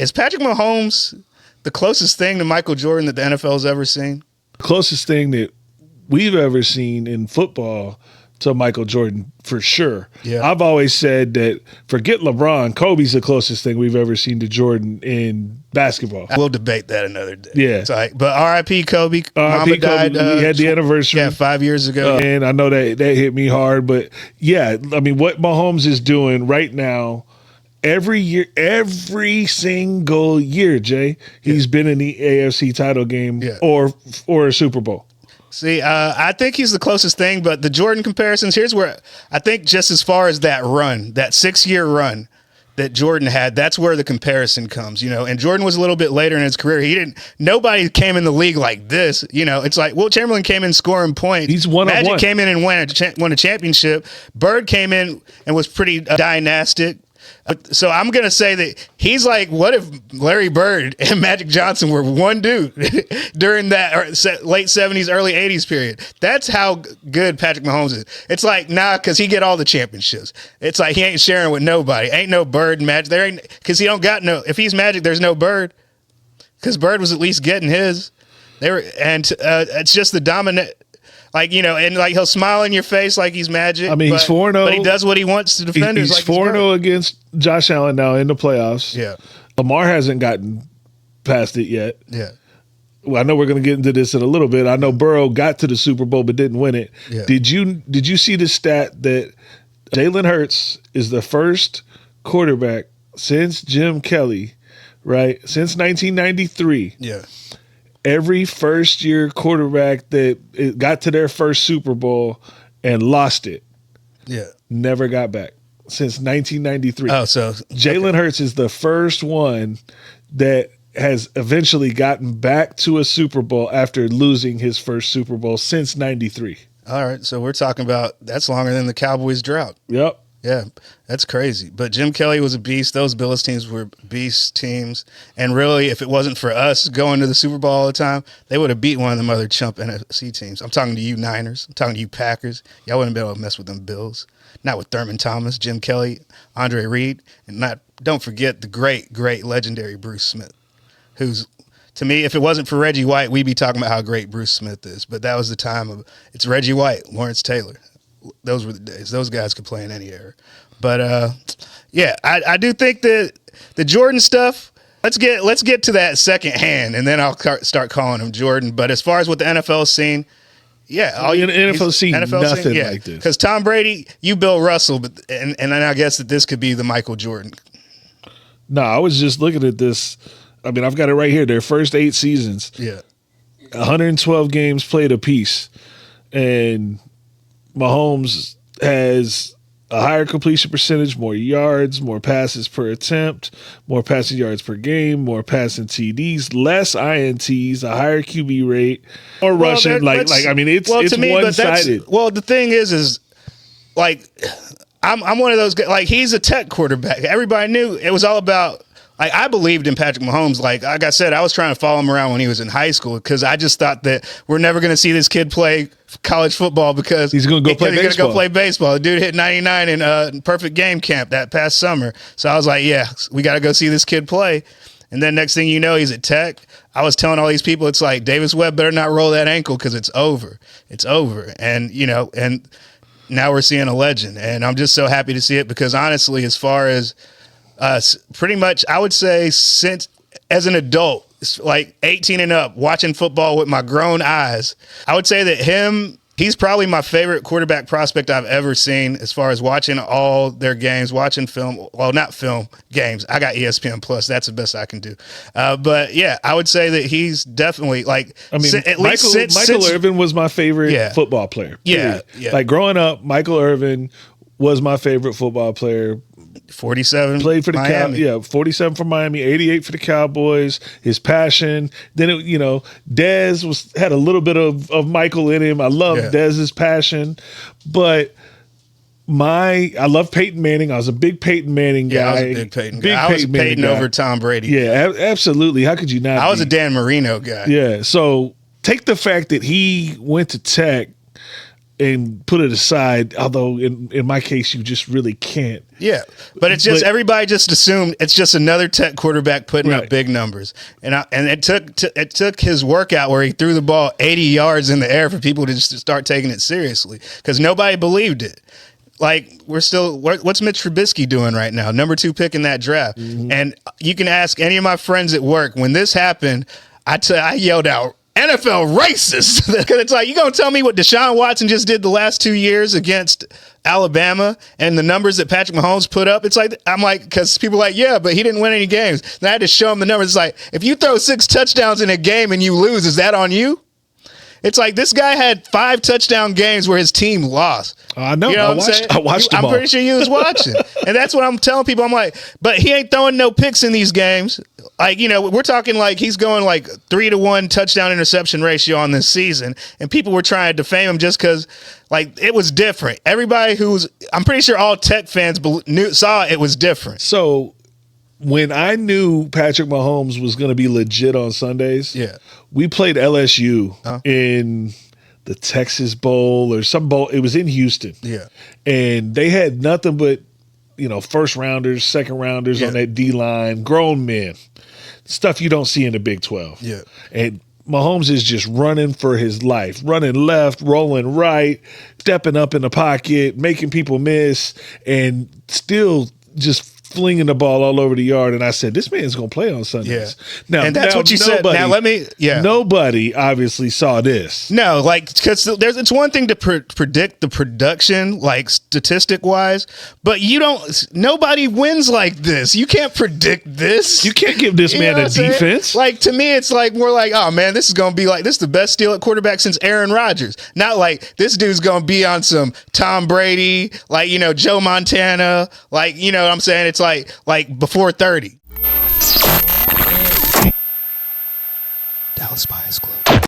Is Patrick Mahomes the closest thing to Michael Jordan that the NFL's ever seen? Closest thing that we've ever seen in football to Michael Jordan, for sure. Yeah. I've always said that forget LeBron, Kobe's the closest thing we've ever seen to Jordan in basketball. We'll debate that another day. Yeah. It's like, but R.I.P. Kobe. Mama R.I.P. died. Kobe. We had the anniversary. 5 years ago. And I know that hit me hard. But, yeah, I mean, what Mahomes is doing right now, every year, every single year, Jay, he's been in the AFC title game or a Super Bowl. See, I think he's the closest thing, but the Jordan comparisons, here's where I think just as far as that run, that 6-year run that Jordan had, that's where the comparison comes, and Jordan was a little bit later in his career. Nobody came in the league like this, it's like Wilt Chamberlain came in scoring points. He's one-on-one. Magic came in and won a championship. Bird came in and was pretty dynastic. So I'm going to say that he's like, what if Larry Bird and Magic Johnson were one dude during that late 70s, early 80s period? That's how good Patrick Mahomes is. It's like, because he get all the championships. It's like he ain't sharing with nobody. Ain't no Bird and Magic. There ain't, because he don't got no, if he's Magic, there's no Bird. Because Bird was at least getting his. It's just the dominant. And he'll smile in your face like he's Magic. I mean, he's 4-0. But he does what he wants to defenders. He's 4-0 against Josh Allen now in the playoffs. Yeah. Lamar hasn't gotten past it yet. Yeah. Well, I know we're going to get into this in a little bit. I know Burrow got to the Super Bowl but didn't win it. Yeah. Did you see the stat that Jalen Hurts is the first quarterback since Jim Kelly, right? Since 1993. Yeah. Every first-year quarterback that got to their first Super Bowl and lost it, never got back since 1993. Oh, so Jalen Hurts is the first one that has eventually gotten back to a Super Bowl after losing his first Super Bowl since 93. All right, so we're talking about that's longer than the Cowboys drought. Yep. Yeah, that's crazy. But Jim Kelly was a beast. Those Bills teams were beast teams. And really, if it wasn't for us going to the Super Bowl all the time, they would have beat one of them other chump NFC teams. I'm talking to you Niners. I'm talking to you Packers. Y'all wouldn't be able to mess with them Bills. Not with Thurman Thomas, Jim Kelly, Andre Reed, and don't forget the great, great, legendary Bruce Smith, who's, to me, if it wasn't for Reggie White, we'd be talking about how great Bruce Smith is. But that was the time of, it's Reggie White, Lawrence Taylor. Those were the days. Those guys could play in any era. But I do think that the Jordan stuff. Let's get to that second hand, and then I'll start calling him Jordan. But as far as what the NFL is seeing, NFL scene, nothing like this. Because Tom Brady, you Bill Russell, but and then I guess that this could be the Michael Jordan. No, I was just looking at this. I mean, I've got it right here. Their first 8 seasons. Yeah. 112 games played apiece, and Mahomes has a higher completion percentage, more yards, more passes per attempt, more passing yards per game, more passing TDs, less INTs, a higher QB rate, more rushing. It's one-sided. Well, the thing is like I'm one of those guys. Like, he's a tech quarterback. Everybody knew it was all about. Like, I believed in Patrick Mahomes. Like I said, I was trying to follow him around when he was in high school because I just thought that we're never going to see this kid play college football because he's going to go play baseball. The dude hit 99 in perfect game camp that past summer. So I was like, yeah, we got to go see this kid play. And then next thing you know, he's at Tech. I was telling all these people, it's like, Davis Webb better not roll that ankle because it's over. It's over. And, and now we're seeing a legend. And I'm just so happy to see it because, honestly, as far as pretty much, I would say, since as an adult, like 18 and up, watching football with my grown eyes, I would say that he's probably my favorite quarterback prospect I've ever seen as far as watching all their games, watching film. Well, not film, games. I got ESPN Plus. That's the best I can do. But, yeah, I would say that he's definitely, like, Michael Irvin was my favorite football player. Yeah. Like, growing up, Michael Irvin was my favorite football player. 47 played for the Miami. 47 for Miami, 88 for the Cowboys. His passion. Then Dez had a little bit of Michael in him. I love Dez's passion, but I love Peyton Manning. I was a big Peyton Manning guy. I was a big Peyton guy. I was Peyton over Tom Brady. Yeah, absolutely. How could you not? I was a Dan Marino guy. Yeah. So take the fact that he went to Tech and put it aside. Although in my case, you just really can't. Yeah, but it's just everybody just assumed it's just another Tech quarterback putting up big numbers, and it took his workout where he threw the ball 80 yards in the air for people to just start taking it seriously because nobody believed it. Like, what's Mitch Trubisky doing right now? Number 2 pick in that draft. Mm-hmm. And you can ask any of my friends at work, when this happened, I yelled out, NFL racist. Because it's like, you going to tell me what Deshaun Watson just did the last 2 years against Alabama and the numbers that Patrick Mahomes put up? It's like, I'm like, because people are like, yeah, but he didn't win any games. Then I had to show him the numbers. It's like, if you throw 6 touchdowns in a game and you lose, is that on you? It's like this guy had 5 touchdown games where his team lost. I know. You know I watched them all. I'm pretty sure you was watching. And that's what I'm telling people. I'm like, but he ain't throwing no picks in these games. Like, we're talking like he's going like 3-to-1 touchdown interception ratio on this season. And people were trying to defame him just because like it was different. Everybody I'm pretty sure all Tech fans saw it was different. So when I knew Patrick Mahomes was going to be legit on Sundays, we played LSU in the Texas Bowl or some bowl. It was in Houston. Yeah. And they had nothing but, first rounders, second rounders on that D line, grown men, stuff you don't see in the Big 12. Yeah. And Mahomes is just running for his life, running left, rolling right, stepping up in the pocket, making people miss, and still just flinging the ball all over the yard. And I said, this man's going to play on Sundays. Yeah. And that's what you said. Now Nobody obviously saw this. No, like, because it's one thing to predict the production, like statistic wise, but nobody wins like this. You can't predict this. You can't give this man a defense. Like, to me, it's like more like, oh man, this is going to be like, this is the best steal at quarterback since Aaron Rodgers. Not like this dude's going to be on some Tom Brady, like, Joe Montana, like, what I'm saying? It's like before 30. Dallas Bias Club.